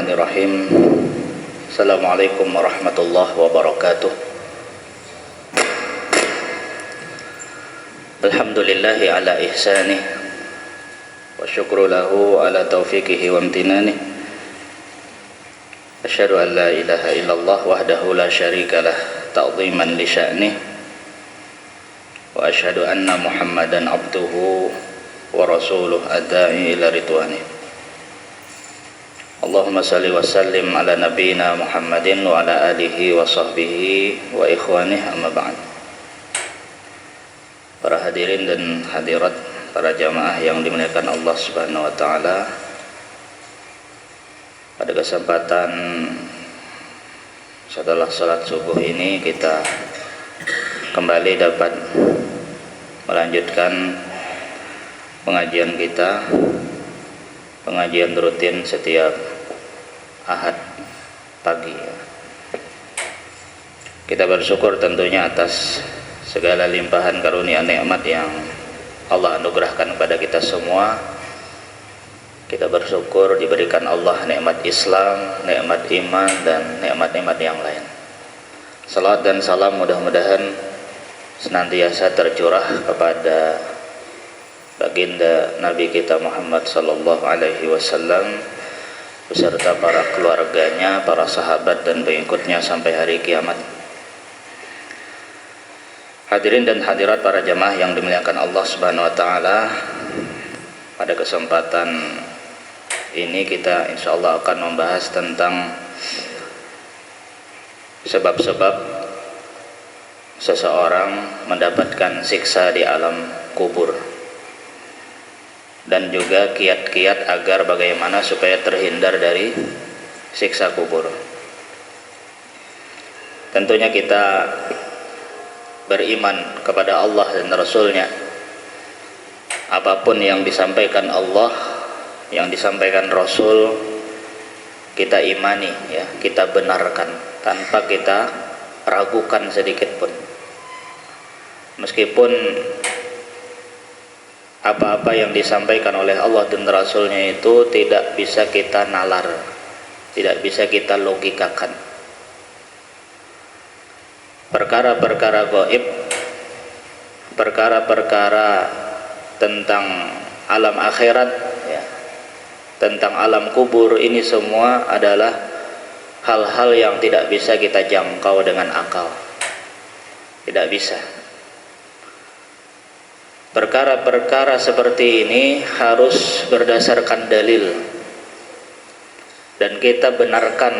Bismillahirrahmanirrahim. Assalamualaikum warahmatullahi wabarakatuh. Alhamdulillahi ala ihsanih wa syukru lahu ala taufiqihi wa amtinanih. Asyhadu an la ilaha illallah wahdahu la syarika lah ta'ziman li sya'nih. Wa asyhadu anna Muhammadan abduhu wa rasuluh ad-da'i ila ridwanih. Allahumma salli wa sallim ala nabiyyina Muhammadin wa ala alihi wa sahbihi wa ikhwanih, amma ba'd. Para hadirin dan hadirat, para jamaah yang dimuliakan Allah Subhanahu wa taala. Pada kesempatan setelah salat subuh ini kita kembali dapat melanjutkan pengajian kita, pengajian rutin setiap Ahad pagi. Kita bersyukur tentunya atas segala limpahan karunia nikmat yang Allah anugerahkan kepada kita semua. Kita bersyukur diberikan Allah nikmat Islam, nikmat iman, dan nikmat-nikmat yang lain. Salat dan salam mudah-mudahan senantiasa tercurah kepada baginda Nabi kita Muhammad sallallahu alaihi wasallam beserta para keluarganya, para sahabat dan pengikutnya sampai hari kiamat. Hadirin dan hadirat, para jamaah yang dimuliakan Allah Subhanahu wa taala. Pada kesempatan ini kita insyaallah akan membahas tentang sebab-sebab seseorang mendapatkan siksa di alam kubur, dan juga kiat-kiat agar bagaimana supaya terhindar dari siksa kubur. Tentunya kita beriman kepada Allah dan Rasulnya. Apapun yang disampaikan Allah, yang disampaikan Rasul, kita imani, ya, kita benarkan tanpa kita ragukan sedikit pun. Meskipun apa-apa yang disampaikan oleh Allah dan Rasulnya itu tidak bisa kita nalar, tidak bisa kita logikakan. Perkara-perkara gaib, perkara-perkara tentang alam akhirat, ya, tentang alam kubur, ini semua adalah hal-hal yang tidak bisa kita jangkau dengan akal. Tidak bisa. Perkara-perkara seperti ini harus berdasarkan dalil, dan kita benarkan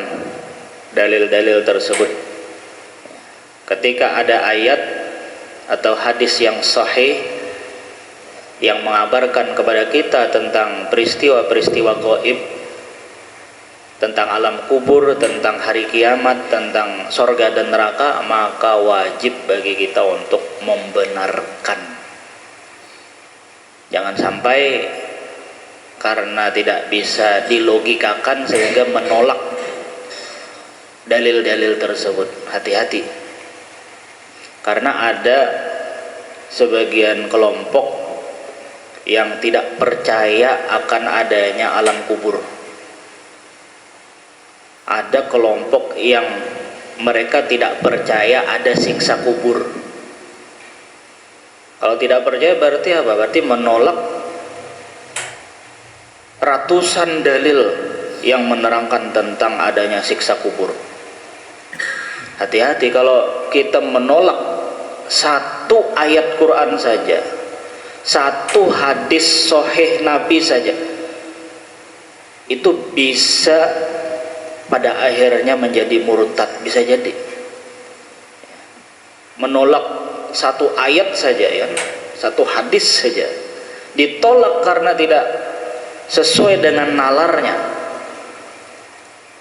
dalil-dalil tersebut. Ketika ada ayat atau hadis yang sahih yang mengabarkan kepada kita tentang peristiwa-peristiwa gaib, tentang alam kubur, tentang hari kiamat, tentang sorga dan neraka, maka wajib bagi kita untuk membenarkan. Jangan sampai karena tidak bisa dilogikakan sehingga menolak dalil-dalil tersebut. Hati-hati, karena ada sebagian kelompok yang tidak percaya akan adanya alam kubur. Ada kelompok yang mereka tidak percaya ada siksa kubur. Kalau tidak percaya berarti apa? Berarti menolak ratusan dalil yang menerangkan tentang adanya siksa kubur. Hati-hati kalau kita menolak satu ayat Quran saja, satu hadis sahih Nabi saja, itu bisa pada akhirnya menjadi murtad, bisa jadi. Menolak satu ayat saja, ya, satu hadis saja ditolak karena tidak sesuai dengan nalarnya,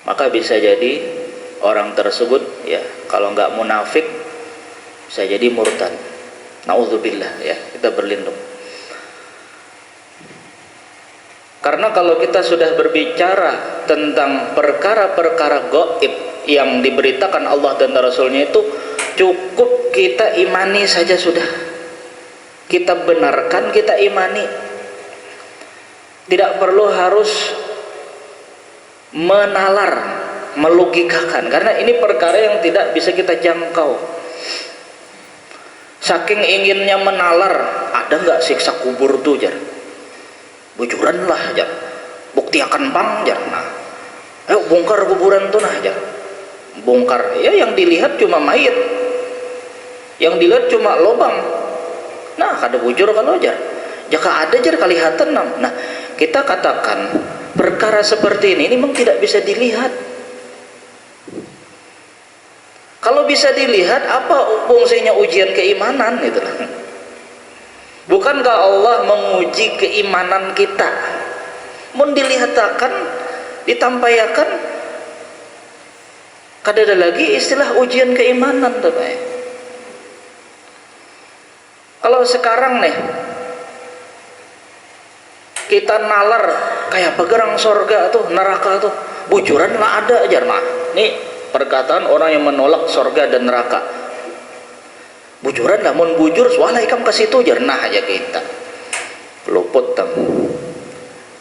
maka bisa jadi orang tersebut, ya, kalau nggak munafik bisa jadi murtad. Nauzubillah, ya, kita berlindung. Karena kalau kita sudah berbicara tentang perkara-perkara gaib yang diberitakan Allah dan Rasulnya, itu cukup kita imani saja sudah. Kita benarkan, kita imani. Tidak perlu harus menalar, melogikakan, karena ini perkara yang tidak bisa kita jangkau. Saking inginnya menalar, ada nggak siksa kubur tuh jar? Bujuran lah jar, bukti akan bang jar. Nah, ayo bongkar kuburan tuh nah jar, bongkar. Ya yang dilihat cuma mayat, yang dilihat cuma lubang. Nah kada bujur kalau jar, jika ada jar kelihatan nam. Nah kita katakan perkara seperti ini memang tidak bisa dilihat. Kalau bisa dilihat, apa fungsinya ujian keimanan itu? Bukankah Allah menguji keimanan kita? Mun dilihatakan, ditampayakan, kada ada lagi istilah ujian keimanan tuh, Pak. Kalau sekarang nih kita nalar kayak pegerang sorga tuh, neraka tuh, bujuran lah ada aja mah. Nih perkataan orang yang menolak sorga dan neraka, bujuran namun bujur suala ikam ke situ jernah aja kita luput tam.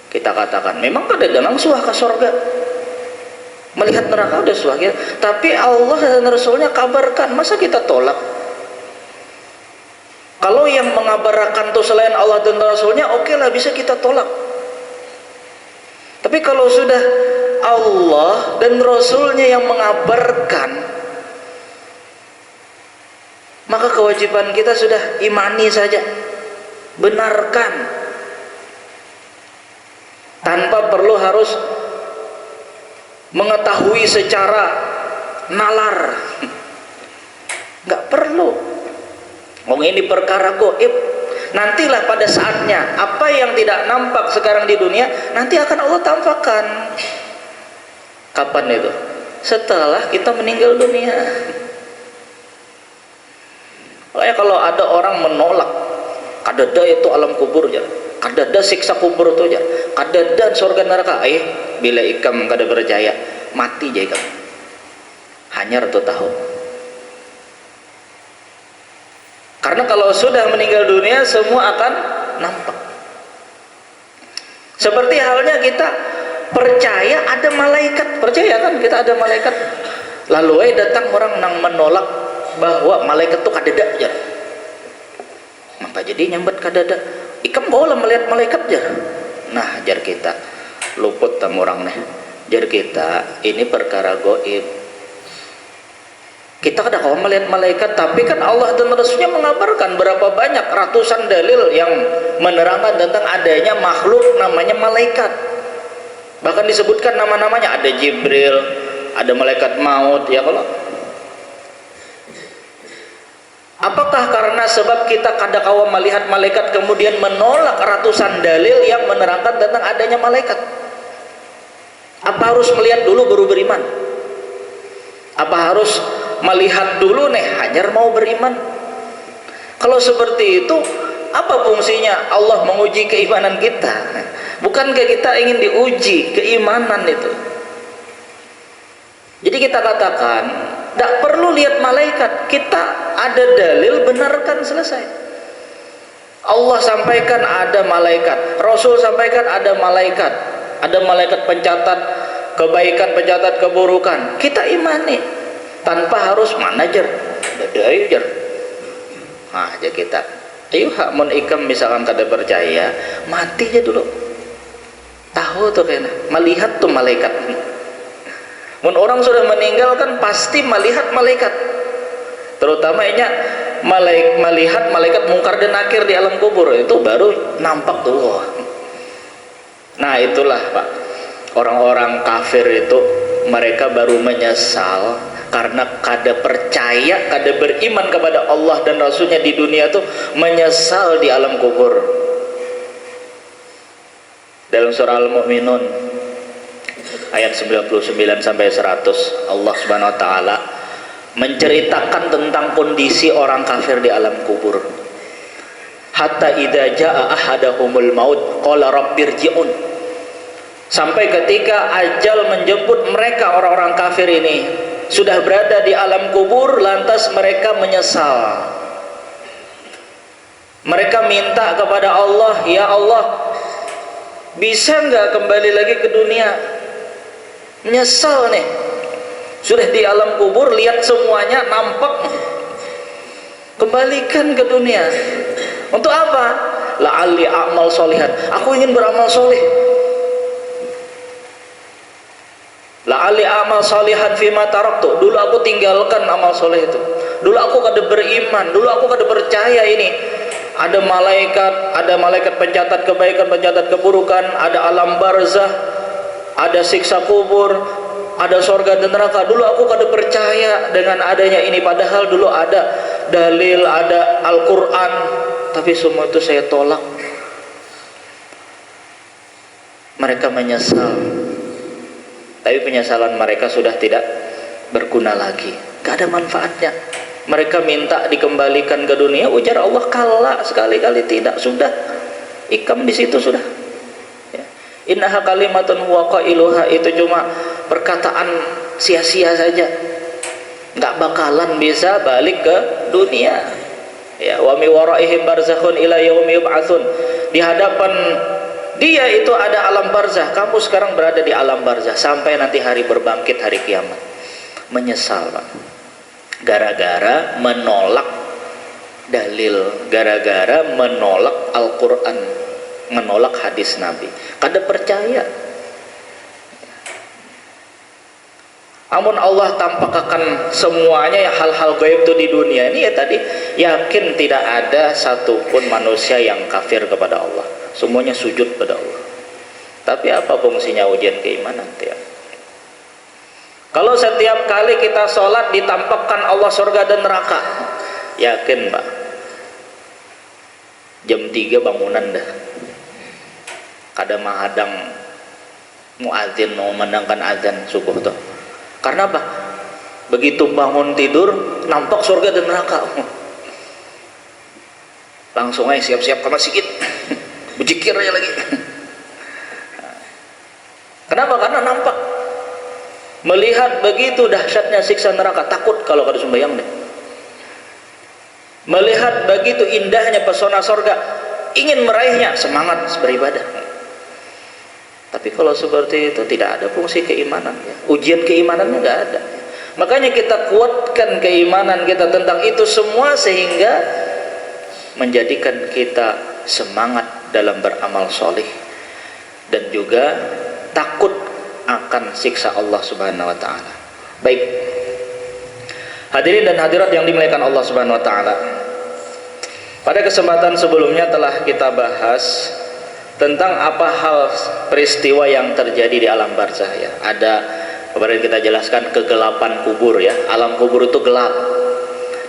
Kita katakan memang kada ganang suah ke sorga, melihat neraka udah suah gitu. Tapi Allah dan Rasulnya kabarkan, masa kita tolak? Kalau yang mengabarkan tuh selain Allah dan Rasulnya, oke lah bisa kita tolak. Tapi kalau sudah Allah dan Rasulnya yang mengabarkan, maka kewajiban kita sudah imani saja, benarkan, tanpa perlu harus mengetahui secara nalar. Nggak perlu. Wong ini perkara gaib. Nantilah pada saatnya, apa yang tidak nampak sekarang di dunia nanti akan Allah tampakkan. Kapan itu? Setelah kita meninggal dunia. Makanya kalau ada orang menolak kadada itu alam kubur aja, kadada siksa kubur itu aja, kadada surga neraka, bila ikam kada percaya mati aja ikam, hanyar tuh tahu. Karena kalau sudah meninggal dunia semua akan nampak. Seperti halnya kita percaya ada malaikat, percaya kan kita ada malaikat. Lalu datang orang nang menolak bahwa malaikat itu kadada aja, maka jadi nyambat kadada. Ikam boleh melihat malaikat aja. Nah jar kita luput tam orang nih, jar kita ini perkara gaib. Kita kada kawan melihat malaikat, tapi kan Allah dan Rasulnya mengabarkan berapa banyak ratusan dalil yang menerangkan tentang adanya makhluk namanya malaikat. Bahkan disebutkan nama-namanya, ada Jibril, ada malaikat maut, ya kalau. Apakah karena sebab kita kada kawan melihat malaikat kemudian menolak ratusan dalil yang menerangkan tentang adanya malaikat? Apa harus melihat dulu baru beriman? Apa harus melihat dulu nih hajar mau beriman? Kalau seperti itu, apa fungsinya Allah menguji keimanan kita? Bukankah kita ingin diuji keimanan itu? Jadi kita katakan tidak perlu lihat malaikat, kita ada dalil benarkan, selesai. Allah sampaikan ada malaikat, Rasul sampaikan ada malaikat pencatat kebaikan, pencatat keburukan, kita imani tanpa harus manajer dadai jar. Nah aja kita ayo hak mun ikam misalkan kada percaya, mati aja dulu, tahu tuh kayaknya melihat tuh malaikat. Mun orang sudah meninggal kan pasti melihat malaikat, terutamanya melihat malaikat mungkar dan nakir di alam kubur, itu baru nampak tuh. Nah itulah Pak, orang-orang kafir itu mereka baru menyesal karena kada percaya, kada beriman kepada Allah dan Rasulnya di dunia tuh, menyesal di alam kubur. Dalam surah Al-Mu'minun ayat 99 sampai 100, Allah Subhanahu wa taala menceritakan tentang kondisi orang kafir di alam kubur. Hatta idza jaa ahadahumul maut qala rabbirji'un, sampai ketika ajal menjemput mereka, orang-orang kafir ini sudah berada di alam kubur, lantas mereka menyesal. Mereka minta kepada Allah, ya Allah, bisa nggak kembali lagi ke dunia? Menyesal nih. Sudah di alam kubur, lihat semuanya nampak. Kembalikan ke dunia. Untuk apa? La'alli a'mal sholihan. Aku ingin beramal soleh. La'alli a'mal sholihan fima taraktu. Dulu aku tinggalkan amal soleh itu. Dulu aku kada beriman. Dulu aku kada percaya ini. Ada malaikat pencatat kebaikan, pencatat keburukan, ada alam barzah, ada siksa kubur, ada sorga dan neraka. Dulu aku kada percaya dengan adanya ini, padahal dulu ada dalil, ada Al-Quran, tapi semua itu saya tolak. Mereka menyesal, tapi penyesalan mereka sudah tidak berguna lagi, gak ada manfaatnya. Mereka minta dikembalikan ke dunia, ujar Allah kala, sekali-kali tidak, sudah ikam di situ sudah. Innaha kalimatun huwa qailuha, itu cuma perkataan sia-sia saja, nggak bakalan bisa balik ke dunia. Ya, wa mi waraihim barzakhun ila yaumi yub'atsun. Di hadapan dia itu ada alam barzah. Kamu sekarang berada di alam barzah sampai nanti hari berbangkit, hari kiamat. Menyesal, Pak. Gara-gara menolak dalil, gara-gara menolak Al-Quran, menolak hadis Nabi, kada percaya. Amun Allah tampakkan semuanya ya, hal-hal gaib itu di dunia ini ya, tadi yakin tidak ada satupun manusia yang kafir kepada Allah, semuanya sujud pada Allah. Tapi apa fungsinya ujian keimanan ya? Kalau setiap kali kita sholat ditampakkan Allah surga dan neraka, yakin Pak, jam 3 bangunan dah, kada mahadang muadzin mau menandangkan azan subuh tuh. Karena apa? Begitu bangun tidur nampak surga dan neraka, langsung aja siap-siap ke masjid, berzikir aja lagi. Kenapa? Karena nampak. Melihat begitu dahsyatnya siksa neraka, takut kalau kada sembahyang deh. Melihat begitu indahnya pesona surga, ingin meraihnya, semangat beribadah. Tapi kalau seperti itu tidak ada fungsi keimanan ya. Ujian keimanannya nggak ada. Makanya kita kuatkan keimanan kita tentang itu semua, sehingga menjadikan kita semangat dalam beramal soleh dan juga takut akan siksa Allah Subhanahu wa taala. Baik. Hadirin dan hadirat yang dimuliakan Allah Subhanahu wa taala. Pada kesempatan sebelumnya telah kita bahas tentang apa hal peristiwa yang terjadi di alam barzah ya. Ada kemarin kita jelaskan kegelapan kubur ya. Alam kubur itu gelap.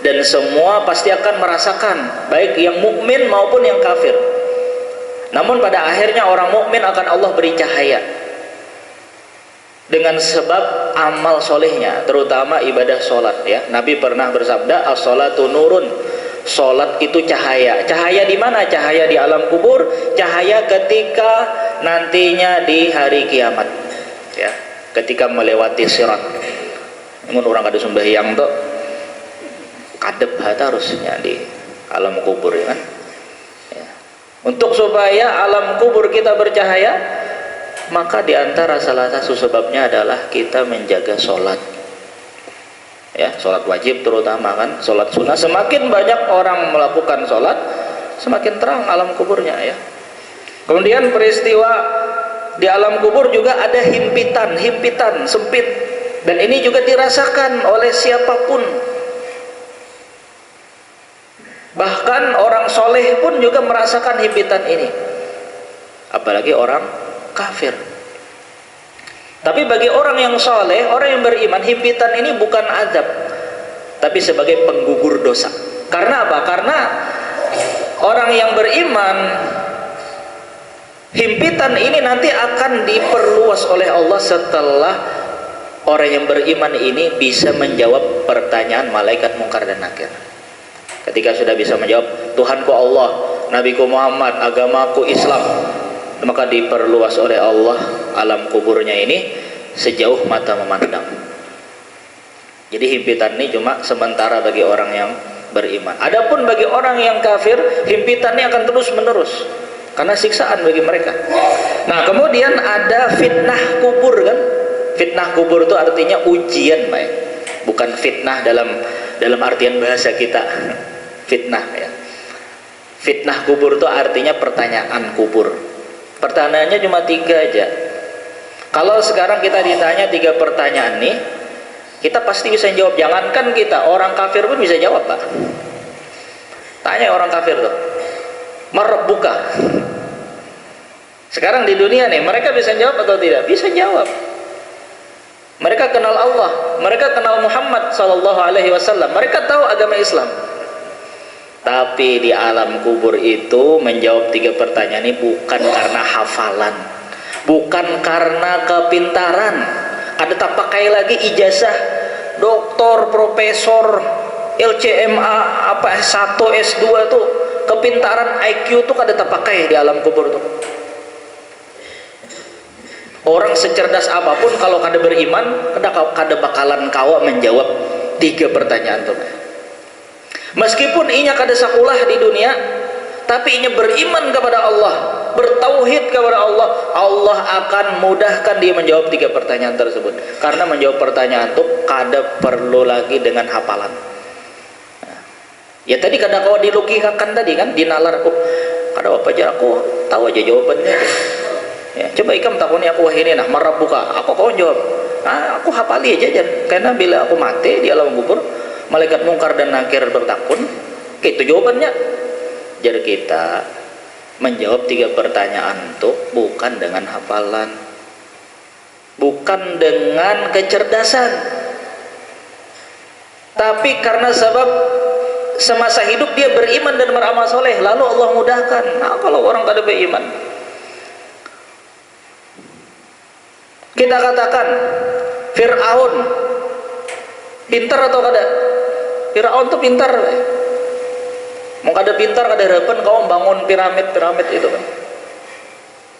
Dan semua pasti akan merasakan, baik yang mukmin maupun yang kafir. Namun pada akhirnya orang mukmin akan Allah beri cahaya dengan sebab amal solehnya, terutama ibadah solat ya. Nabi pernah bersabda, as-sholatu nurun, solat itu cahaya. Cahaya di mana? Cahaya di alam kubur, cahaya ketika nantinya di hari kiamat ya, ketika melewati sirat. Namun orang kada sembahyang tuh kadep hata harusnya di alam kubur ya kan ya. Untuk supaya alam kubur kita bercahaya, maka diantara salah satu sebabnya adalah kita menjaga sholat ya, sholat wajib terutama kan, sholat sunnah. Semakin banyak orang melakukan sholat, semakin terang alam kuburnya ya. Kemudian peristiwa di alam kubur juga ada himpitan sempit, dan ini juga dirasakan oleh siapapun, bahkan orang soleh pun juga merasakan himpitan ini, apalagi orang kafir. Tapi bagi orang yang soleh, orang yang beriman, himpitan ini bukan azab, tapi sebagai penggugur dosa. Karena apa? Karena orang yang beriman, himpitan ini nanti akan diperluas oleh Allah setelah orang yang beriman ini bisa menjawab pertanyaan malaikat mungkar dan nakir. Ketika sudah bisa menjawab, Tuhanku Allah, Nabiku Muhammad, agamaku Islam, maka diperluas oleh Allah alam kuburnya ini sejauh mata memandang. Jadi himpitan ini cuma sementara bagi orang yang beriman. Adapun bagi orang yang kafir, himpitan ini akan terus menerus karena siksaan bagi mereka. Nah kemudian ada fitnah kubur kan. Fitnah kubur itu artinya ujian, Pak. Bukan fitnah dalam artian bahasa kita. Fitnah ya. Fitnah kubur itu artinya pertanyaan kubur. Pertanyaannya cuma 3 aja. Kalau sekarang kita ditanya 3 pertanyaan nih, kita pasti bisa jawab. Jangankan kita, orang kafir pun bisa jawab, Pak. Tanya orang kafir tuh, Marabbuka. Sekarang di dunia nih, mereka bisa jawab atau tidak? Bisa jawab. Mereka kenal Allah, mereka kenal Muhammad sallallahu alaihi wasallam, mereka tahu agama Islam. Tapi di alam kubur itu menjawab 3 pertanyaan ini bukan karena hafalan, bukan karena kepintaran. Ada tak pakai lagi ijazah doktor, profesor, LCMA, apa S1, S2 tuh, kepintaran IQ tuh kada tak pakai di alam kubur tuh. Orang secerdas apapun kalau kada beriman, kada bakalan kawa menjawab 3 pertanyaan tuh. Meskipun inya kada sakulah di dunia, tapi inya beriman kepada Allah, bertauhid kepada Allah, Allah akan mudahkan dia menjawab 3 pertanyaan tersebut. Karena menjawab pertanyaan itu kada perlu lagi dengan hafalan. Ya tadi kada kau dilogikakan tadi kan, dinalar aku, kada apa aja aku tahu aja jawabannya. Ya, coba ikam takuni aku wahini nah Marabbuka, aku kau jawab. Nah, aku hafali aja karena bila aku mati di alam kubur, malaikat mungkar dan nakir bertakun, itu jawabannya. Jadi kita menjawab 3 pertanyaan itu bukan dengan hafalan, bukan dengan kecerdasan, tapi karena sebab semasa hidup dia beriman dan beramal soleh, lalu Allah mudahkan. Nah, kalau orang kada beriman, kita katakan Fir'aun pintar atau kada? Fir'aun tuh pintar, mau kada pintar kada harapan kau bangun piramid itu kan.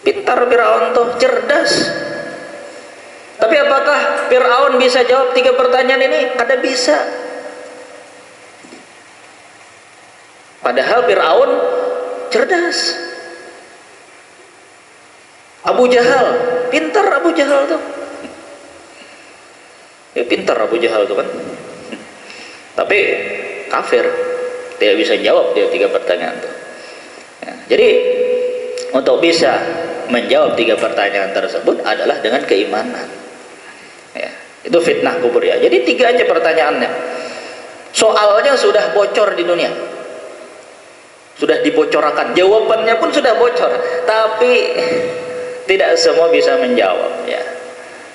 Pintar Fir'aun tuh, cerdas. Tapi apakah Fir'aun bisa jawab 3 pertanyaan ini? Kada bisa. Padahal Fir'aun cerdas. Abu Jahal, pintar Abu Jahal tuh. Ya pintar Abu Jahal tuh kan. Tapi kafir, tidak bisa jawab dia 3 pertanyaan tuh. Ya, jadi untuk bisa menjawab 3 pertanyaan tersebut adalah dengan keimanan. Ya, itu fitnah kubur ya. Jadi 3 aja pertanyaannya. Soalnya sudah bocor di dunia, sudah dibocorkan, jawabannya pun sudah bocor, tapi tidak semua bisa menjawab ya.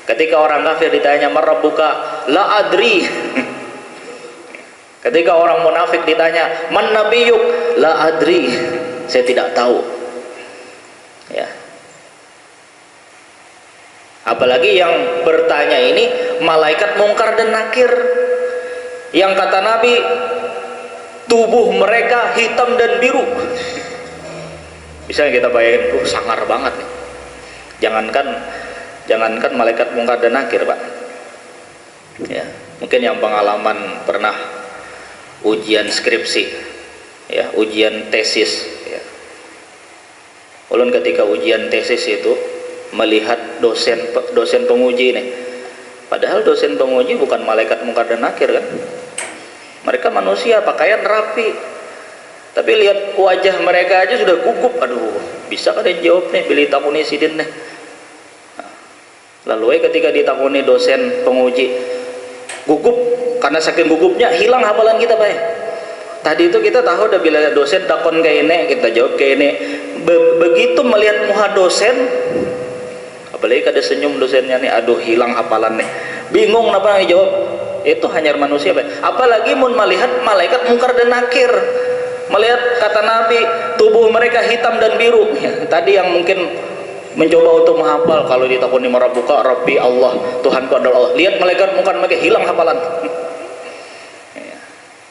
Ketika orang kafir ditanya Marabbuka, la adri. Ketika orang munafik ditanya man nabiyuk, la adri, saya tidak tahu ya. Apalagi yang bertanya ini malaikat mungkar dan nakir, yang kata Nabi tubuh mereka hitam dan biru. Bisa kita bayangin, sangar banget nih. Jangankan malaikat mungkar dan nakir, Pak. Ya, mungkin yang pengalaman pernah ujian skripsi, ya, ujian tesis, ya. Ulun ketika ujian tesis itu melihat dosen penguji nih. Padahal dosen penguji bukan malaikat mungkar dan nakir kan. Mereka manusia, pakaian rapi. Tapi lihat wajah mereka aja sudah gugup. Aduh, bisa kada jawab nih bila ditakuni sidin nih. Lalu ketika ditakuni dosen penguji, gugup, karena saking gugupnya hilang hafalan kita, Pak. Tadi itu kita tahu udah bila dosen takon kayak ini, kita jawab kayak ini. Begitu melihat muka dosen, apalagi kada senyum dosennya nih, aduh hilang hafalan nih. Bingung apa yang jawab. Itu hanya manusia, Pak. Apalagi mun melihat malaikat mungkar dan nakir. Melihat kata Nabi tubuh mereka hitam dan biru ya, tadi yang mungkin mencoba untuk menghafal, kalau ditakuni Marabbuka, Rabbi Allah, Tuhanku adalah Allah, lihat malaikat mungkar mereka hilang hafalan.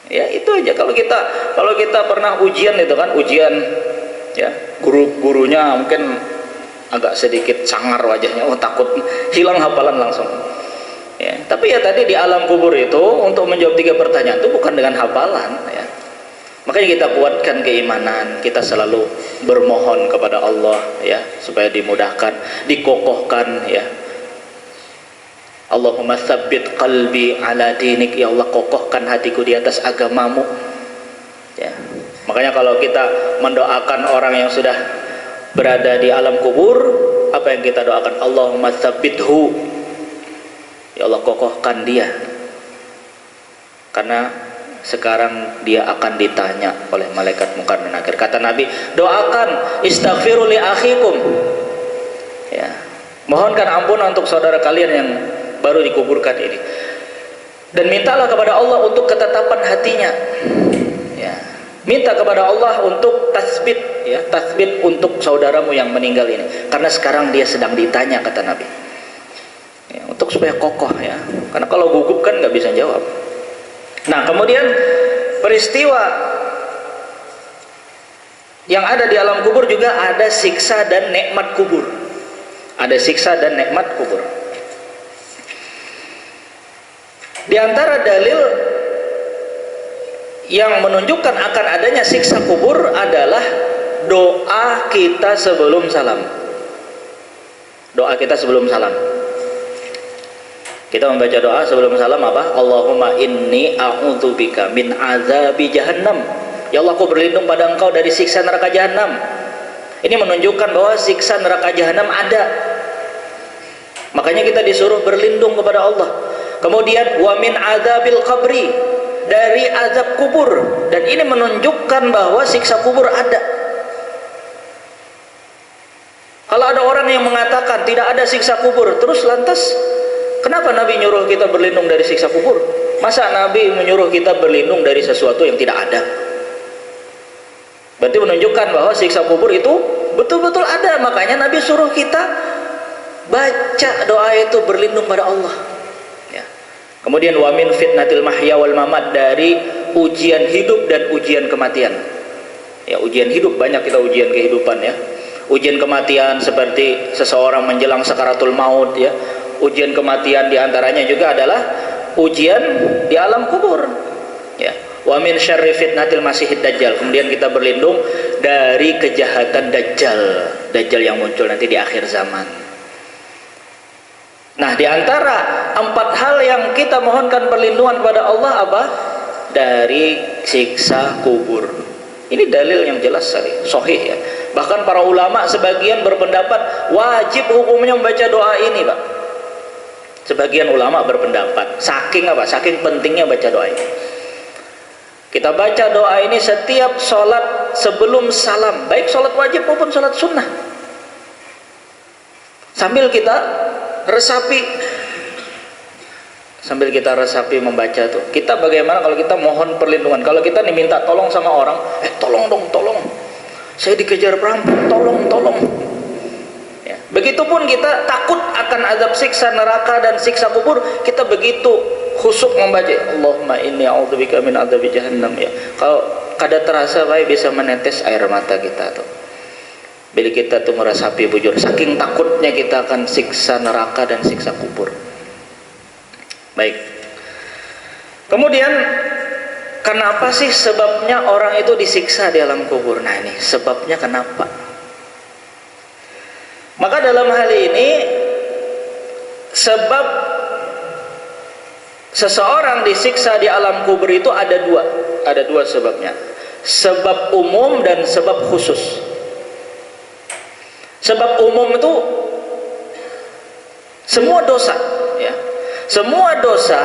Ya itu aja. Kalau kita pernah ujian itu kan, ujian ya, gurunya mungkin agak sedikit sangar wajahnya, takut hilang hafalan langsung ya. Tapi ya tadi di alam kubur itu untuk menjawab 3 pertanyaan itu bukan dengan hafalan ya. Makanya kita kuatkan keimanan, kita selalu bermohon kepada Allah ya, supaya dimudahkan, dikokohkan ya. Allahumma tsabbit qalbi ala dinik, ya Allah kokohkan hatiku di atas agamamu. Ya. Makanya kalau kita mendoakan orang yang sudah berada di alam kubur, apa yang kita doakan? Allahumma tsabbithu, ya Allah kokohkan dia, karena sekarang dia akan ditanya oleh malaikat Munkar dan Nakir. Kata Nabi, doakan istaghfiru li akhikum, ya, mohonkan ampunan untuk saudara kalian yang baru dikuburkan ini, dan mintalah kepada Allah untuk ketetapan hatinya, ya, minta kepada Allah untuk tasbit, ya, tasbit untuk saudaramu yang meninggal ini, karena sekarang dia sedang ditanya, kata Nabi, ya, untuk supaya kokoh, ya, karena kalau gugup kan nggak bisa jawab. Nah, kemudian peristiwa yang ada di alam kubur juga ada siksa dan nikmat kubur. Ada siksa dan nikmat kubur. Di antara dalil yang menunjukkan akan adanya siksa kubur adalah doa kita sebelum salam. Doa kita sebelum salam. Kita membaca doa sebelum salam apa? Allahumma inni a'udzubika min azabi jahannam. Ya Allah, aku berlindung pada Engkau dari siksa neraka jahanam. Ini menunjukkan bahwa siksa neraka jahanam ada. Makanya kita disuruh berlindung kepada Allah. Kemudian wa min azabil qabri, dari azab kubur, dan ini menunjukkan bahwa siksa kubur ada. Kalau ada orang yang mengatakan tidak ada siksa kubur, terus lantas kenapa Nabi nyuruh kita berlindung dari siksa kubur? Masa Nabi menyuruh kita berlindung dari sesuatu yang tidak ada? Berarti menunjukkan bahwa siksa kubur itu betul-betul ada. Makanya Nabi suruh kita baca doa itu, berlindung pada Allah, ya. Kemudian wa min fitnatil mahya wal mamat, dari ujian hidup dan ujian kematian. Ya, ujian hidup banyak, kita ujian kehidupan, ya. Ujian kematian seperti seseorang menjelang sakaratul maut, ya. Ujian kematian diantaranya juga adalah ujian di alam kubur, ya. Wa min syarri fitnatil masihid dajjal. Kemudian kita berlindung dari kejahatan dajjal, dajjal yang muncul nanti di akhir zaman. Nah, di antara 4 hal yang kita mohonkan perlindungan pada Allah apa? Dari siksa kubur. Ini dalil yang jelas sekali, sahih, ya. Bahkan para ulama sebagian berpendapat wajib hukumnya membaca doa ini, Pak. Sebagian ulama berpendapat saking apa? Saking pentingnya baca doa ini. Kita baca doa ini setiap sholat sebelum salam, baik sholat wajib maupun sholat sunnah. Sambil kita resapi, membaca tuh. Kita bagaimana kalau kita mohon perlindungan? Kalau kita diminta tolong sama orang, tolong dong, tolong. Saya dikejar perampok, tolong. Ya. Begitupun kita takut akan azab siksa neraka dan siksa kubur, kita begitu khusyuk membaca Allahumma inni a'udzubika min adzabi jahannam, ya. Kalau kada terasa baik bisa menetes air mata kita tuh. Bila kita tuh meresapi bujur, saking takutnya kita akan siksa neraka dan siksa kubur. Baik. Kemudian kenapa sih sebabnya orang itu disiksa di alam kubur? Nah, ini sebabnya kenapa? Maka dalam hal ini sebab seseorang disiksa di alam kubur itu ada dua sebabnya. Sebab umum dan sebab khusus. Sebab umum itu semua dosa, ya. Semua dosa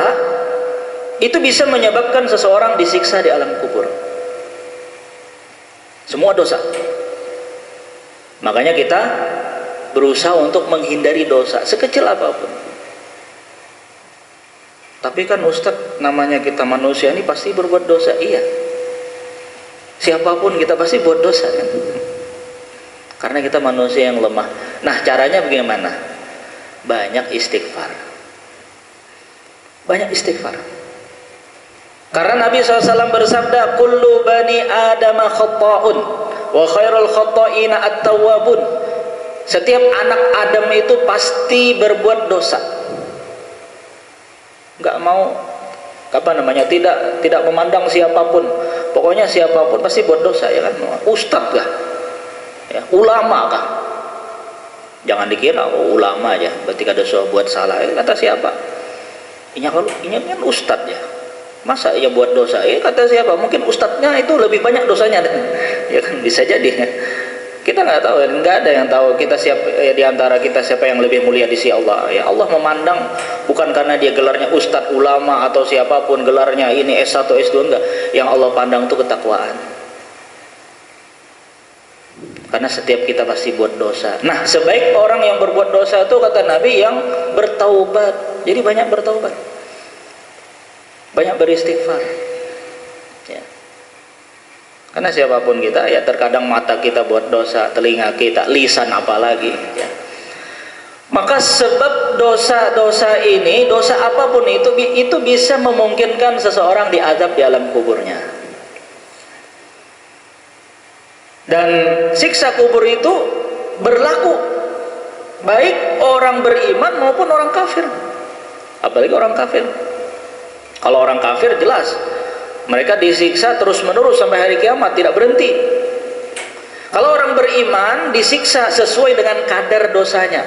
itu bisa menyebabkan seseorang disiksa di alam kubur. Semua dosa. Makanya kita berusaha untuk menghindari dosa sekecil apapun. Tapi kan Ustadz, namanya kita manusia ini pasti berbuat dosa. Iya, siapapun kita pasti buat dosa, kan? Karena kita manusia yang lemah. Nah, caranya bagaimana? Banyak istighfar. Banyak istighfar. Karena Nabi SAW bersabda, kullu bani adama khatta'un wa khairul khatta'ina at-tawwabun. Setiap anak Adam itu pasti berbuat dosa. Enggak mau tidak memandang siapapun. Pokoknya siapapun pasti buat dosa, ya kan? Ustadz lah, ya, ulama kah? Jangan dikira ulama aja berarti kada suah buat salah. Kata siapa? Ini kan ustadz ya, masa ia buat dosa? Kata siapa? Mungkin ustadznya itu lebih banyak dosanya, ya kan, bisa jadi. Kita nggak tahu, nggak ada yang tahu kita siapa di antara kita siapa yang lebih mulia di sisi Allah. Ya Allah memandang bukan karena dia gelarnya ustadz, ulama atau siapapun gelarnya ini S1 S2, enggak. Yang Allah pandang itu ketakwaan. Karena setiap kita pasti buat dosa. Nah, sebaik orang yang berbuat dosa itu kata Nabi yang bertaubat. Jadi banyak bertaubat, banyak beristighfar. Ya. Karena siapapun kita, ya terkadang mata kita buat dosa, telinga kita, lisan apalagi. Ya. Maka sebab dosa-dosa ini, dosa apapun itu bisa memungkinkan seseorang diazab di alam kuburnya. Dan siksa kubur itu berlaku baik orang beriman maupun orang kafir. Apalagi orang kafir. Kalau orang kafir jelas mereka disiksa terus menerus sampai hari kiamat, tidak berhenti. Kalau orang beriman disiksa sesuai dengan kadar dosanya.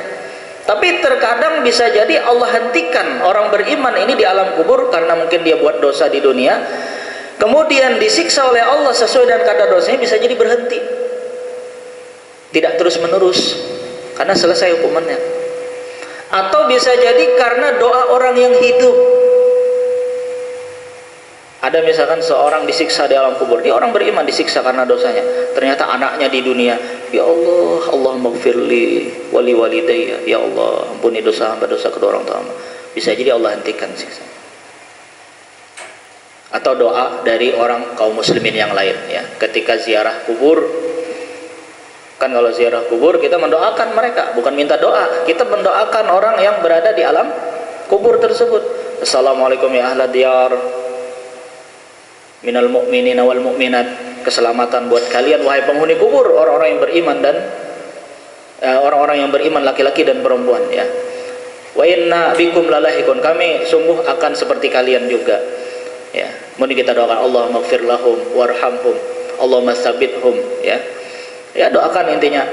Tapi terkadang bisa jadi Allah hentikan orang beriman ini di alam kubur karena mungkin dia buat dosa di dunia, kemudian disiksa oleh Allah sesuai dengan kadar dosanya, bisa jadi berhenti, tidak terus menerus karena selesai hukumannya. Atau bisa jadi karena doa orang yang hidup. Ada misalkan seorang disiksa di alam kubur, dia orang beriman disiksa karena dosanya, ternyata anaknya di dunia, ya Allah, Allahumma gfirli wali walidayya, ya Allah ampuni dosa hamba, dosa kedua orang tua hamba. Bisa jadi Allah hentikan siksa. Atau doa dari orang kaum muslimin yang lain, ya, ketika ziarah kubur. Kan kalau ziarah kubur kita mendoakan mereka, bukan minta doa, kita mendoakan orang yang berada di alam kubur tersebut. Assalamualaikum ya ahla diyar minal mu'minina wal mu'minat, keselamatan buat kalian wahai penghuni kubur, orang-orang yang beriman dan orang-orang yang beriman laki-laki dan perempuan, ya. Wa inna bikum lalahikun, kami sungguh akan seperti kalian juga, ya. Kemudian kita doakan Allahumma gfir lahum warhamhum Allahumma tsabbithum, ya. Ya, doakan intinya,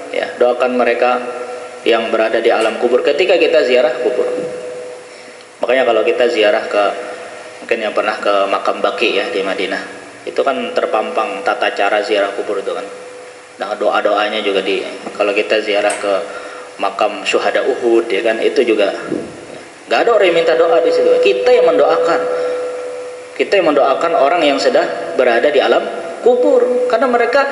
ya, doakan mereka yang berada di alam kubur ketika kita ziarah kubur. Makanya kalau kita ziarah ke, mungkin yang pernah ke makam Baqi ya di Madinah, itu kan terpampang tata cara ziarah kubur itu kan. Nah, doa-doanya juga kalau kita ziarah ke makam syuhada Uhud, ya kan, itu juga nggak ada orang yang minta doa di situ. Kita yang mendoakan. Kita yang mendoakan orang yang sedang berada di alam kubur, karena mereka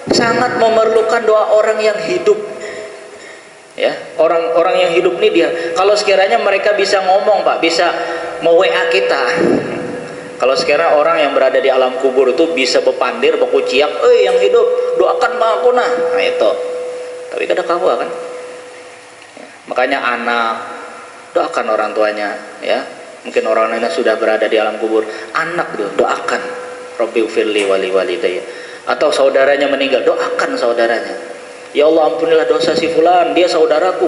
sangat memerlukan doa orang yang hidup. Ya, orang-orang yang hidup ini dia, kalau sekiranya mereka bisa ngomong, Pak, bisa mau WA kita. Kalau sekarang orang yang berada di alam kubur itu bisa bepandir, berkuciak, yang hidup doakan Pak aku nah itu. Tapi kada kawa kan. Ya, makanya anak doakan orang tuanya, ya. Mungkin orang lainnya sudah berada di alam kubur, anak doakan Rabbighfirli wali walidayya. Atau saudaranya meninggal, doakan saudaranya, ya Allah ampunilah dosa si fulan, dia saudaraku.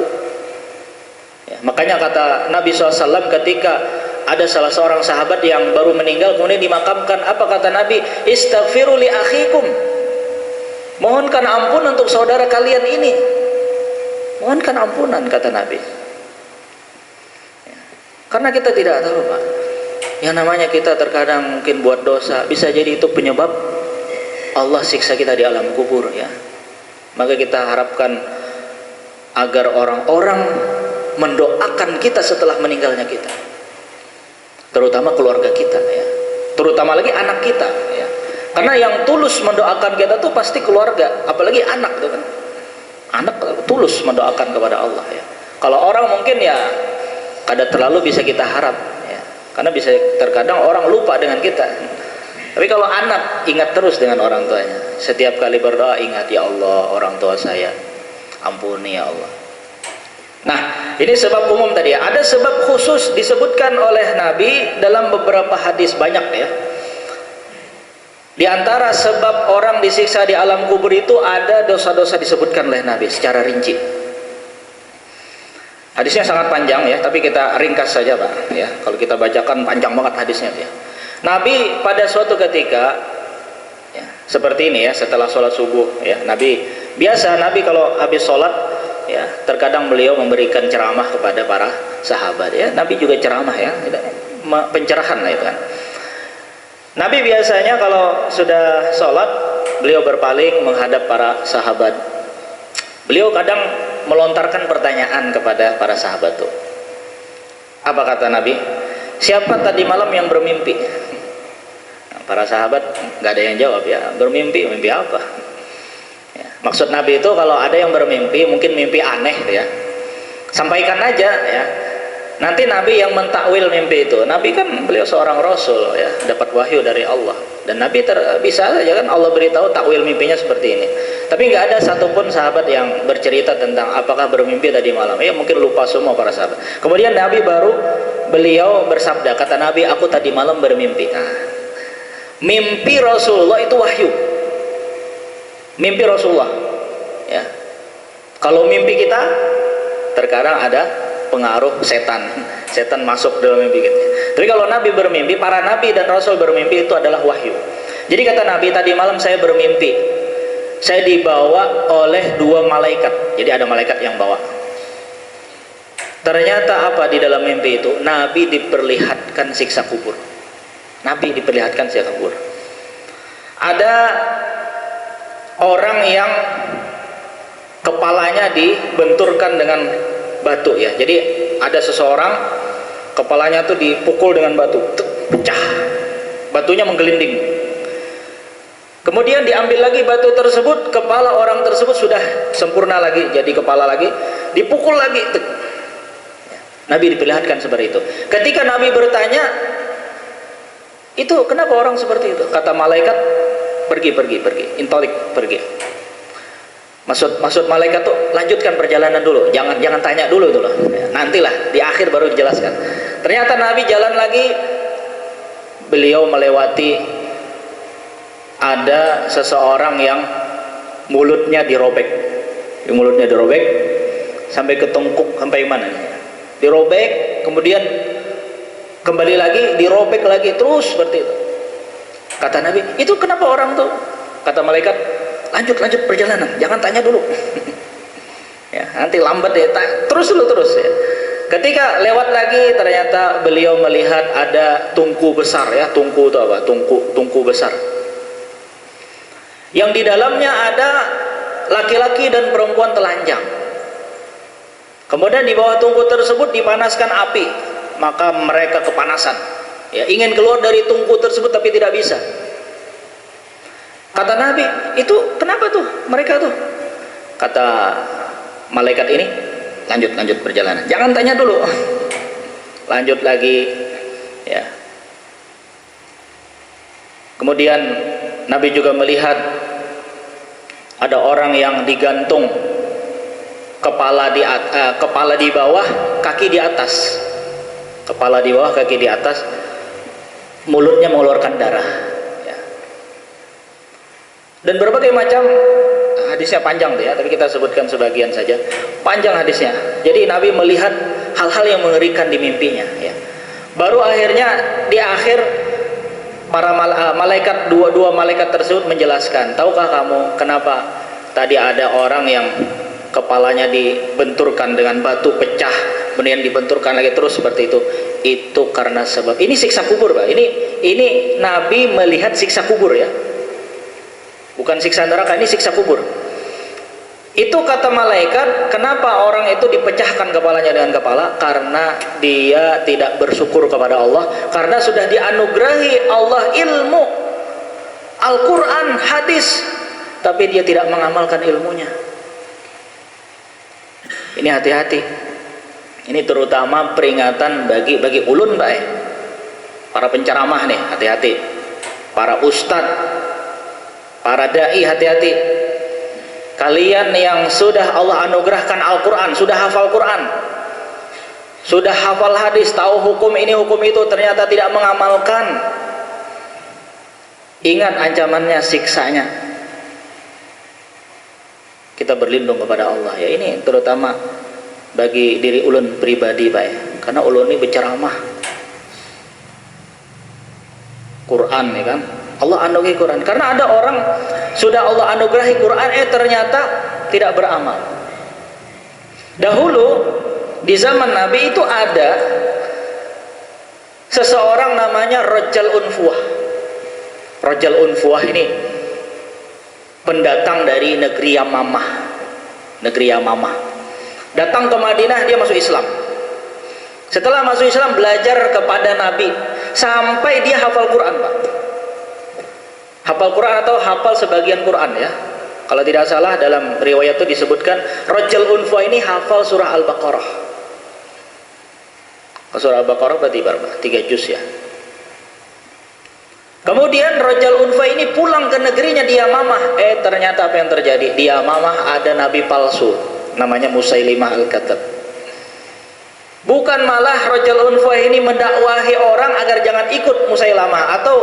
Ya, makanya kata Nabi SAW ketika ada salah seorang sahabat yang baru meninggal kemudian dimakamkan, apa kata Nabi? Istaghfiru li akhikum, mohonkan ampun untuk saudara kalian ini, mohonkan ampunan, kata Nabi. Ya, karena kita tidak tahu, Pak, yang namanya kita terkadang mungkin buat dosa, bisa jadi itu penyebab Allah siksa kita di alam kubur, ya. Maka kita harapkan agar orang-orang mendoakan kita setelah meninggalnya kita, terutama keluarga kita, ya, terutama lagi anak kita, ya. Karena yang tulus mendoakan kita tuh pasti keluarga, apalagi anak tuh kan, anak tulus mendoakan kepada Allah, ya. Kalau orang mungkin ya kada terlalu bisa kita harap, ya, karena bisa terkadang orang lupa dengan kita. Tapi kalau anak ingat terus dengan orang tuanya, setiap kali berdoa ingat, ya Allah orang tua saya ampuni ya Allah. Nah, ini sebab umum tadi, ya. Ada sebab khusus disebutkan oleh Nabi dalam beberapa hadis, banyak, ya. Di antara sebab orang disiksa di alam kubur itu ada dosa-dosa disebutkan oleh Nabi secara rinci. Hadisnya sangat panjang, ya, tapi kita ringkas saja, Pak, ya. Kalau kita bacakan panjang banget hadisnya, ya. Nabi pada suatu ketika, ya, seperti ini, ya, setelah sholat subuh, ya, Nabi kalau habis sholat ya, terkadang beliau memberikan ceramah kepada para sahabat ya. Nabi juga ceramah ya, pencerahan lah itu kan. Nabi biasanya kalau sudah sholat, beliau berpaling menghadap para sahabat. Beliau kadang melontarkan pertanyaan kepada para sahabat tuh. Apa kata Nabi? Siapa tadi malam yang bermimpi? Nah, para sahabat nggak ada yang jawab ya. Bermimpi, mimpi apa? Ya, maksud Nabi itu kalau ada yang bermimpi, mungkin mimpi aneh ya, sampaikan aja ya. Nanti Nabi yang mentakwil mimpi itu. Nabi kan beliau seorang Rasul ya, dapat wahyu dari Allah. Dan Nabi bisa saja kan Allah beritahu takwil mimpinya seperti ini. Tapi nggak ada satupun sahabat yang bercerita tentang apakah bermimpi tadi malam. Ya mungkin lupa semua para sahabat. Kemudian Nabi beliau bersabda, kata Nabi, aku tadi malam bermimpi. Nah, mimpi Rasulullah itu wahyu. Mimpi Rasulullah. Ya. Kalau mimpi kita, terkadang ada pengaruh setan masuk dalam mimpi kita. Tapi kalau Nabi bermimpi, para Nabi dan Rasul bermimpi itu adalah wahyu. Jadi kata Nabi, tadi malam saya bermimpi, saya dibawa oleh 2 malaikat. Jadi ada malaikat yang bawa. Ternyata apa di dalam mimpi itu? Nabi diperlihatkan siksa kubur. Nabi diperlihatkan siksa kubur. Ada orang yang kepalanya dibenturkan dengan batu ya. Jadi ada seseorang kepalanya tuh dipukul dengan batu, pecah, batunya menggelinding. Kemudian diambil lagi batu tersebut, kepala orang tersebut sudah sempurna lagi, jadi kepala lagi, dipukul lagi. Nabi diperlihatkan seperti itu. Ketika Nabi bertanya, itu kenapa orang seperti itu? Kata malaikat, pergi, intolik, pergi. Maksud malaikat tuh lanjutkan perjalanan dulu, jangan tanya dulu tuh loh. Nantilah di akhir baru dijelaskan. Ternyata Nabi jalan lagi, beliau melewati ada seseorang yang mulutnya dirobek. Mulutnya dirobek sampai ke tengkuk, sampai mana nih? Dirobek, kemudian kembali lagi, dirobek lagi, terus seperti itu. Kata Nabi, itu kenapa orang tuh? Kata malaikat, lanjut perjalanan, jangan tanya dulu. Ya, nanti lambat ya, terus ya. Ketika lewat lagi, ternyata beliau melihat ada tungku besar ya. Tungku itu apa? Tungku besar. Yang di dalamnya ada laki-laki dan perempuan telanjang. Kemudian di bawah tungku tersebut dipanaskan api, maka mereka kepanasan. Ya, ingin keluar dari tungku tersebut tapi tidak bisa. Kata Nabi, itu kenapa tuh mereka tuh? Kata malaikat ini, lanjut perjalanan, jangan tanya dulu. Lanjut lagi ya. Kemudian Nabi juga melihat ada orang yang digantung kepala di bawah, kaki di atas. Kepala di bawah, kaki di atas, mulutnya mengeluarkan darah. Dan berbagai macam hadisnya panjang tuh ya, tapi kita sebutkan sebagian saja. Panjang hadisnya. Jadi Nabi melihat hal-hal yang mengerikan di mimpinya ya. Baru akhirnya di akhir para malaikat, dua malaikat tersebut menjelaskan, tahukah kamu kenapa tadi ada orang yang kepalanya dibenturkan dengan batu, pecah, kemudian dibenturkan lagi terus seperti itu? Itu karena sebab ini siksa kubur, Pak. Ini Nabi melihat siksa kubur ya. Bukan siksa neraka, ini siksa kubur. Itu kata malaikat, kenapa orang itu dipecahkan kepalanya dengan kepala? Karena dia tidak bersyukur kepada Allah, karena sudah dianugerahi Allah ilmu Al-Quran, hadis, tapi dia tidak mengamalkan ilmunya. Ini hati-hati. Ini terutama peringatan bagi ulun, Pak. Para penceramah nih, hati-hati. Para ustadz, para da'i, hati-hati. Kalian yang sudah Allah anugerahkan Al-Quran, sudah hafal Quran, sudah hafal hadis, tahu hukum ini hukum itu, ternyata tidak mengamalkan, ingat ancamannya, siksanya. Kita berlindung kepada Allah ya. Ini terutama bagi diri ulun pribadi, Pak ya. Karena ulun ini berceramah Quran ya kan, Allah anugerahi Quran. Karena ada orang sudah Allah anugerahi Quran, ternyata tidak beramal. Dahulu di zaman Nabi itu ada seseorang namanya Rajal Unfuah. Rajal Unfuah ini pendatang dari negeri Yamamah. Negeri Yamamah. Datang ke Madinah, dia masuk Islam. Setelah masuk Islam, belajar kepada Nabi sampai dia hafal Quran, Pak. Hafal Quran atau hafal sebagian Quran ya. Kalau tidak salah dalam riwayat itu disebutkan Rajal Unfuah ini hafal surah Al-Baqarah. Surah Al-Baqarah berarti berapa? 3 juz ya. Kemudian Rajal Unfuah ini pulang ke negerinya di Yamamah. Ternyata apa yang terjadi? Di Yamamah ada nabi palsu namanya Musailimah Al-Kadzdzab. Bukan malah Rajal Unfuah ini mendakwahi orang agar jangan ikut Musailamah atau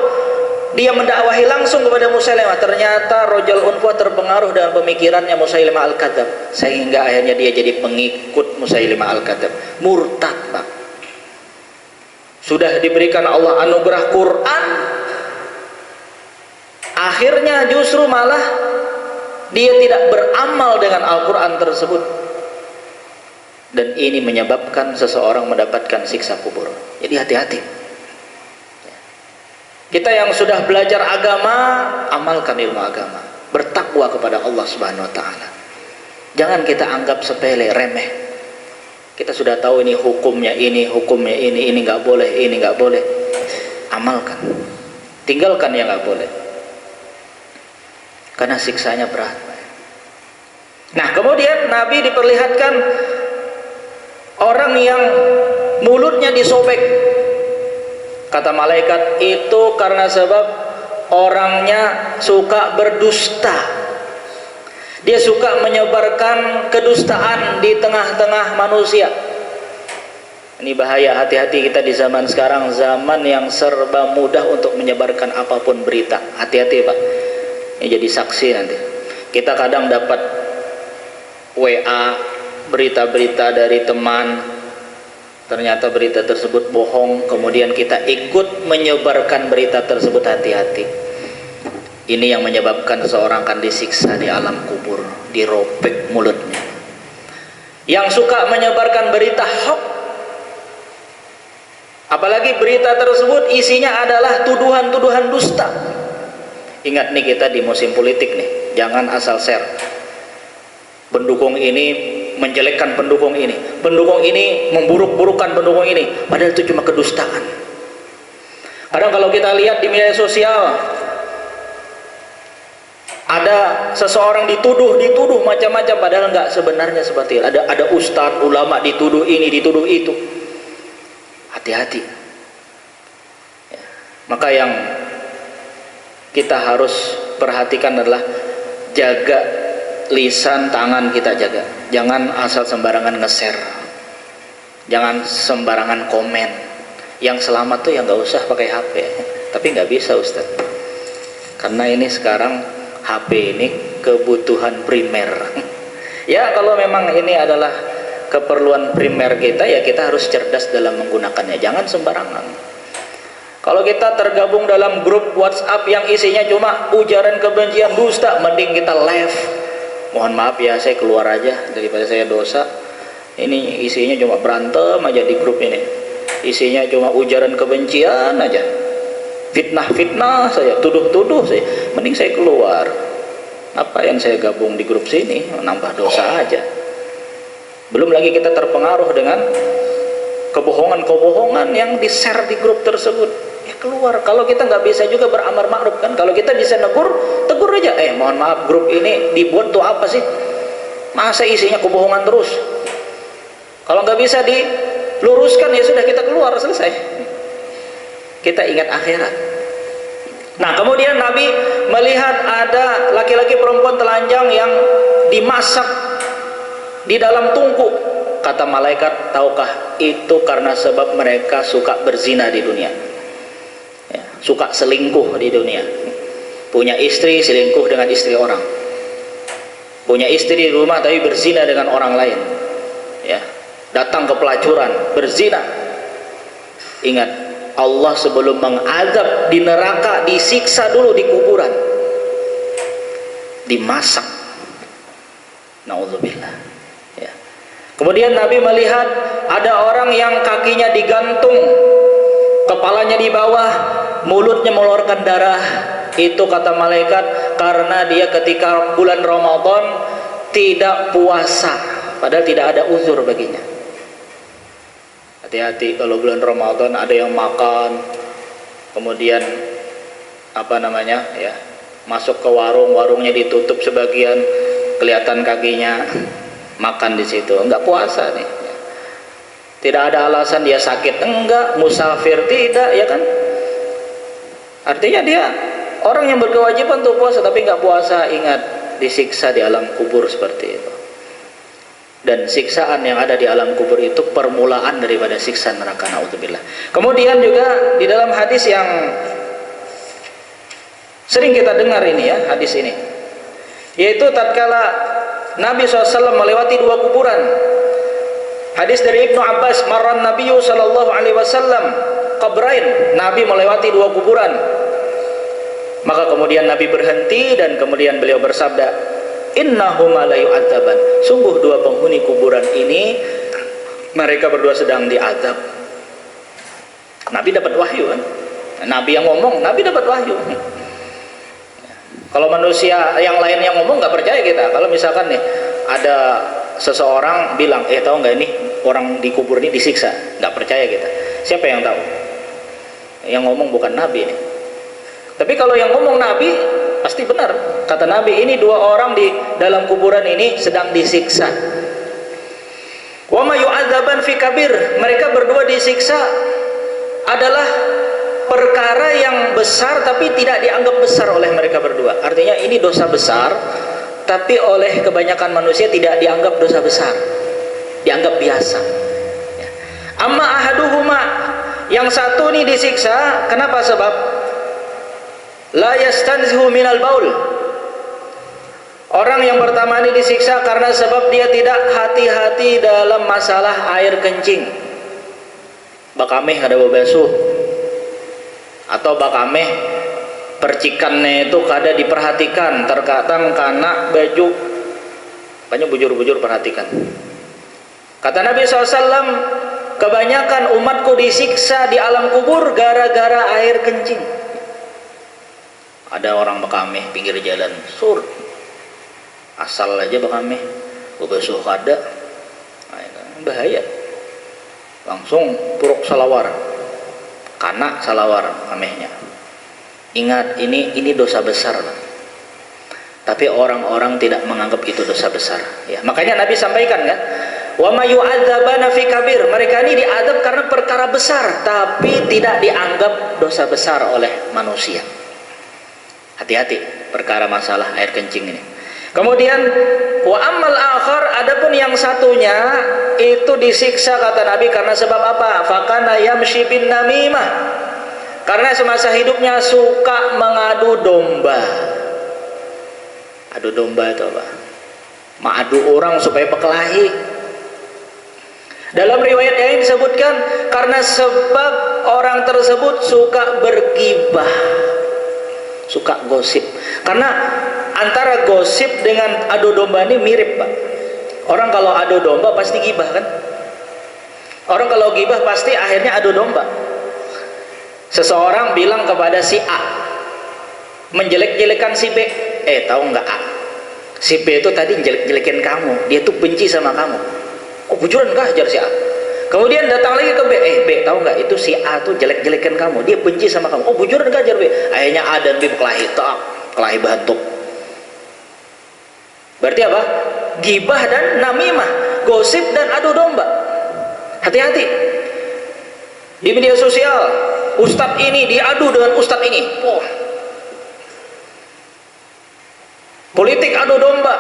dia mendakwahi langsung kepada Musailimah. Ternyata Rajal Unfuah terpengaruh dengan pemikirannya Musailimah Al-Kadzdzab sehingga akhirnya dia jadi pengikut Musailimah Al-Kadzdzab. Murtad, Pak. Sudah diberikan Allah anugerah Quran, akhirnya justru malah dia tidak beramal dengan Al-Quran tersebut, dan ini menyebabkan seseorang mendapatkan siksa kubur. Jadi hati-hati. Kita yang sudah belajar agama, amalkan ilmu agama, bertakwa kepada Allah Subhanahu wa taala. Jangan kita anggap sepele, remeh. Kita sudah tahu ini hukumnya ini nggak boleh, ini nggak boleh. Amalkan, tinggalkan yang nggak boleh, karena siksanya berat. Nah, kemudian Nabi diperlihatkan orang yang mulutnya disobek. Kata malaikat, itu karena sebab orangnya suka berdusta. Dia suka menyebarkan kedustaan di tengah-tengah manusia. Ini bahaya, hati-hati kita di zaman sekarang, zaman yang serba mudah untuk menyebarkan apapun berita. Hati-hati, Pak. Ini jadi saksi nanti. Kita kadang dapat WA, berita-berita dari teman, ternyata berita tersebut bohong, kemudian kita ikut menyebarkan berita tersebut. Hati-hati. Ini yang menyebabkan seseorang akan disiksa di alam kubur, dirobek mulutnya. Yang suka menyebarkan berita hoax, apalagi berita tersebut isinya adalah tuduhan-tuduhan dusta. Ingat nih, kita di musim politik nih, jangan asal share. Pendukung ini menjelekkan pendukung ini, pendukung ini memburuk-burukan pendukung ini, padahal itu cuma kedustaan. Kadang kalau kita lihat di media sosial, ada seseorang dituduh macam-macam, padahal nggak sebenarnya seperti itu. Ada ustadz, ulama dituduh ini, dituduh itu. Hati-hati. Ya. Maka yang kita harus perhatikan adalah jaga lisan, tangan kita jaga. Jangan asal sembarangan nge-share, jangan sembarangan komen. Yang selamat tuh yang nggak usah pakai HP. Tapi nggak bisa, Ustadz, karena ini sekarang HP ini kebutuhan primer. Ya, kalau memang ini adalah keperluan primer kita, ya kita harus cerdas dalam menggunakannya. Jangan sembarangan. Kalau kita tergabung dalam grup WhatsApp yang isinya cuma ujaran kebencian, dusta, mending kita live. Mohon maaf ya, saya keluar aja daripada saya dosa. Ini isinya cuma berantem aja di grup ini. Isinya cuma ujaran kebencian aja. Fitnah-fitnah saya, tuduh-tuduh saya, mending saya keluar. Apa yang saya gabung di grup sini, nambah dosa aja. Belum lagi kita terpengaruh dengan kebohongan-kebohongan yang di-share di grup tersebut. Ya keluar. Kalau kita nggak bisa juga beramar ma'ruf kan, kalau kita bisa negur, tegur aja. Mohon maaf, grup ini dibuat tuh apa sih? Masa isinya kebohongan terus? Kalau nggak bisa diluruskan, ya sudah, kita keluar, selesai. Kita ingat akhirat. Nah, kemudian Nabi melihat ada laki-laki perempuan telanjang yang dimasak di dalam tungku. Kata malaikat, tahukah itu karena sebab mereka suka berzina di dunia, ya, suka selingkuh di dunia. Punya istri, selingkuh dengan istri orang. Punya istri di rumah tapi berzina dengan orang lain, ya, datang ke pelacuran, berzina. Ingat, Allah sebelum mengazab di neraka disiksa dulu di kuburan, dimasak. Nauzubillah. Ya. Kemudian Nabi melihat ada orang yang kakinya digantung, kepalanya di bawah, mulutnya mengeluarkan darah. Itu kata malaikat karena dia ketika bulan Ramadan tidak puasa, padahal tidak ada uzur baginya. Hati-hati kalau bulan Ramadan ada yang makan, kemudian masuk ke warung, warungnya ditutup sebagian, kelihatan kakinya, makan di situ, enggak puasa nih. Tidak ada alasan dia sakit, enggak, musafir tidak, ya kan? Artinya dia orang yang berkewajiban untuk puasa tapi enggak puasa, ingat disiksa di alam kubur seperti itu. Dan siksaan yang ada di alam kubur itu permulaan daripada siksa neraka, naudzubillah. Kemudian juga di dalam hadis yang sering kita dengar ini ya, hadis ini, yaitu tatkala Nabi SAW melewati dua kuburan. Hadis dari Ibnu Abbas, marran Nabiyyu sallallahu alaihi wasallam qabrain, Nabi melewati dua kuburan. Maka kemudian Nabi berhenti dan kemudian beliau bersabda, innahuma la yu'adzaban, sungguh dua penghuni kuburan ini mereka berdua sedang diazab. Nabi dapat wahyu kan? Nabi yang ngomong, Nabi dapat wahyu. Kalau manusia yang lain yang ngomong nggak percaya kita. Kalau misalkan nih ada seseorang bilang, tahu nggak ini orang di kubur ini disiksa, nggak percaya kita. Siapa yang tahu? Yang ngomong bukan Nabi nih. Tapi kalau yang ngomong Nabi pasti benar. Kata Nabi, ini dua orang di dalam kuburan ini sedang disiksa. Wa ma yu'adzaban fi kabir, mereka berdua disiksa adalah perkara yang besar tapi tidak dianggap besar oleh mereka berdua. Artinya ini dosa besar tapi oleh kebanyakan manusia tidak dianggap dosa besar, dianggap biasa. Amma ahaduhuma, yang satu ini disiksa, kenapa? Sebab la yastanzihu minal baul. Orang yang pertama ini disiksa karena sebab dia tidak hati-hati dalam masalah air kencing. Bakameh ada bau basuh, atau bakameh percikannya itu kada diperhatikan, terkadang kena baju, makanya bujur-bujur perhatikan. Kata Nabi SAW, kebanyakan umatku disiksa di alam kubur gara-gara air kencing. Ada orang bakameh pinggir jalan, asal aja bakameh, basuh kada, bahaya, langsung puruk salawar, kana salawar amehnya. Ingat, ini dosa besar, tapi orang-orang tidak menganggap itu dosa besar ya. Makanya Nabi sampaikan kan, wa ma yu'adzabana fi kabir, mereka ini diadab karena perkara besar tapi tidak dianggap dosa besar oleh manusia. Hati-hati perkara masalah air kencing ini. Kemudian wa ammal akhar, adapun yang satunya itu disiksa kata Nabi karena sebab apa? Fakana yamshi bin namimah, karena semasa hidupnya suka mengadu domba. Adu domba itu apa? Mengadu orang supaya berkelahi. Dalam riwayat yang disebutkan karena sebab orang tersebut suka bergibah, suka gosip. Karena antara gosip dengan adu domba ini mirip, Pak. Orang kalau adu domba pasti gibah kan? Orang kalau gibah pasti akhirnya adu domba. Seseorang bilang kepada si A, menjelek-jelekan si B, tahu nggak A? Si B itu tadi jelek-jelekin kamu, dia tuh benci sama kamu. Oh bujuran nggak, ajar si A. Kemudian datang lagi ke B, B tahu nggak itu si A tuh jelek-jelekin kamu, dia benci sama kamu. Oh bujuran nggak, ajar B. Akhirnya A dan B berkelahi, kelahi batuk. Berarti apa? Gibah dan namimah, gosip dan adu domba. Hati-hati. Di media sosial, ustadz ini diadu dengan ustadz ini. Politik adu domba,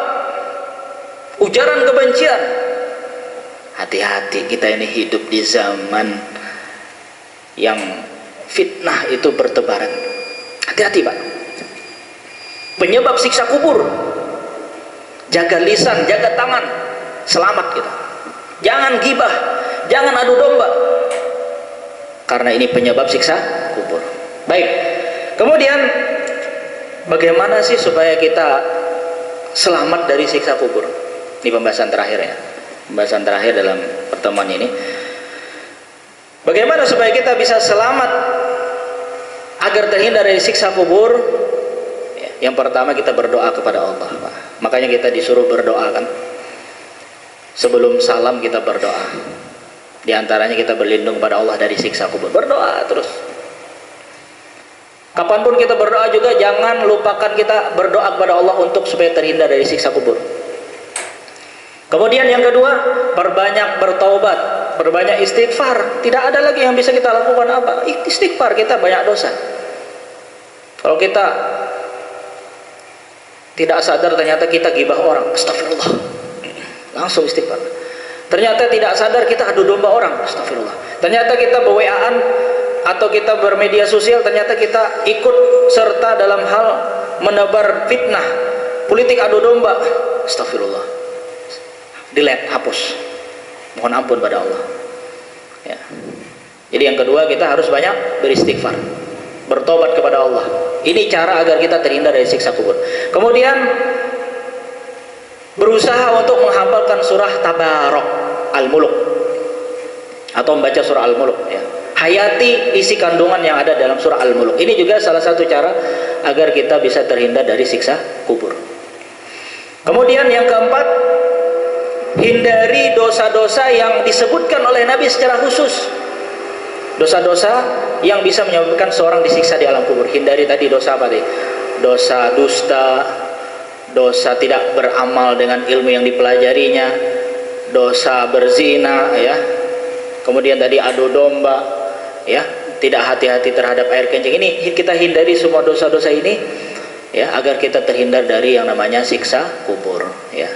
ujaran kebencian. Hati-hati, kita ini hidup di zaman yang fitnah itu bertebaran. Hati-hati, Pak. Penyebab siksa kubur. Jaga lisan, jaga tangan, selamat kita. Jangan gibah, jangan adu domba, karena ini penyebab siksa kubur. Baik, kemudian bagaimana sih supaya kita selamat dari siksa kubur? Ini pembahasan terakhir ya. pembahasan terakhir dalam pertemuan ini. Bagaimana supaya kita bisa selamat agar terhindar dari siksa kubur? Yang pertama, kita berdoa kepada Allah. Makanya kita disuruh berdoa kan. Sebelum salam kita berdoa. Di antaranya kita berlindung pada Allah dari siksa kubur. Berdoa terus. Kapanpun kita berdoa juga jangan lupakan kita berdoa kepada Allah untuk supaya terhindar dari siksa kubur. Kemudian yang kedua, perbanyak bertaubat, perbanyak istighfar. Tidak ada lagi yang bisa kita lakukan apa? Istighfar, kita banyak dosa. Kalau kita tidak sadar ternyata kita gibah orang, astagfirullah, langsung istighfar. Ternyata tidak sadar kita adu domba orang, astagfirullah. Ternyata kita be-WA-an atau kita bermedia sosial, ternyata kita ikut serta dalam hal menebar fitnah, politik adu domba, astagfirullah. Delete, hapus. Mohon ampun pada Allah. Ya. Jadi yang kedua, kita harus banyak beristighfar, bertobat kepada Allah. Ini cara agar kita terhindar dari siksa kubur. Kemudian berusaha untuk menghafalkan surah Tabarok Al-Muluk atau membaca surah Al-Muluk, ya. Hayati isi kandungan yang ada dalam surah Al-Muluk. Ini juga salah satu cara agar kita bisa terhindar dari siksa kubur. Kemudian yang keempat, hindari dosa-dosa yang disebutkan oleh Nabi secara khusus. Dosa-dosa yang bisa menyebabkan seorang disiksa di alam kubur. Hindari tadi dosa apa tadi? Dosa dusta, dosa tidak beramal dengan ilmu yang dipelajarinya, dosa berzina, ya. Kemudian tadi adu domba, ya, tidak hati-hati terhadap air kencing. Ini kita hindari semua dosa-dosa ini, ya, agar kita terhindar dari yang namanya siksa kubur, ya.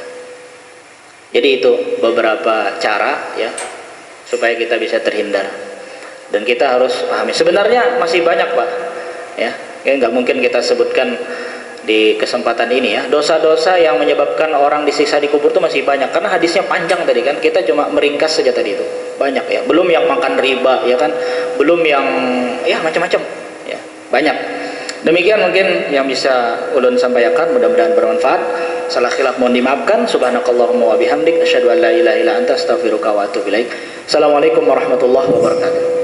Jadi itu beberapa cara, ya, supaya kita bisa terhindar. Dan kita harus pahami. Sebenarnya masih banyak, Pak, ya. Nggak mungkin kita sebutkan di kesempatan ini, ya. Dosa-dosa yang menyebabkan orang disiksa di kubur itu masih banyak. Karena hadisnya panjang tadi kan. Kita cuma meringkas saja tadi itu. Banyak, ya. Belum yang makan riba, ya kan. Belum yang, ya, macam-macam, ya. Banyak. Demikian mungkin yang bisa ulun sampaikan, mudah-mudahan bermanfaat. Salah khilaf mohon dimaafkan. Subhanakallahumma wa bihamdik asyhadu an la ilaha illa anta astaghfiruka wa atubu ilaik. Assalamualaikum warahmatullahi wabarakatuh.